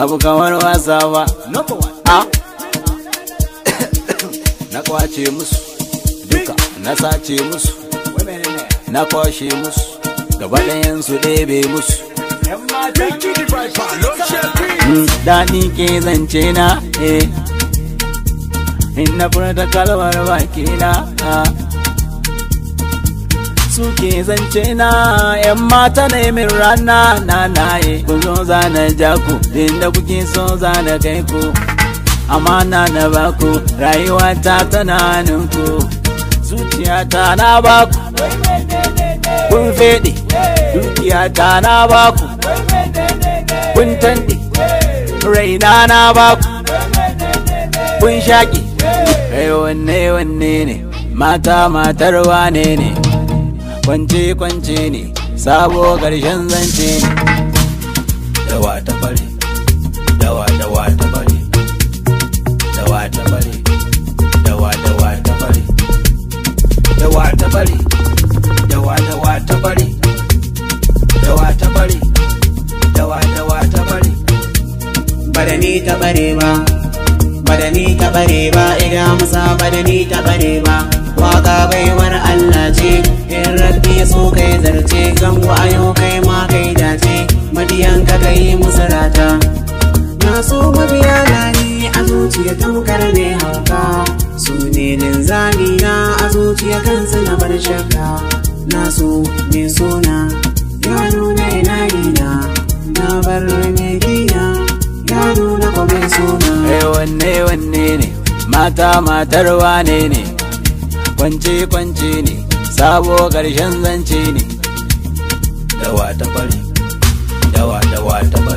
abu kamar wasa ba. Na kwace musu duka, na sace musu, na kwashe musu, gaba ɗayan su ɗebe musu. Daɗi ke zance na, in na furta kalmar baki na. Suke zance na, ‘yan mata na min rana na naye. Ku zo zana jaku, inda kuke so zana kai ku. Amana na baku, rayuwa ta tana ninku. Zuciyata na baku, kun fede. Dukiyata na baku, kun tande. Raina na baku, kun shaƙi. Kai wanne ne, mata matar wane ne. Kwance ne, sabo ƙarshen zance ne. Dawa ta bare, dawa ta bare. Dawa ta bare, dawa ta bare. Dawa ta bare, dawa ta bare. Dawa ta bare, dawa ta bare. Badani ta bare ba, badani ta bare ba, idan musa badani ta bare ba. Waka baiwar Allah ce, in rabbi so kai zarce, zango ayo kai ma kai dace, madiyan ka kai musu rata. Na so mabiya lani a zuciya tamkar ne hauka, su ne linzami na a zuciya kansu na bar shakka. Na so mai sona, ya nuna yana na bar mai gina, ya nuna kwa mai sona. Wanne ne, mata matar wane ne. Kwance ne, sabo ƙarshen zance ne. Dawa ta bare, dawa ta bare.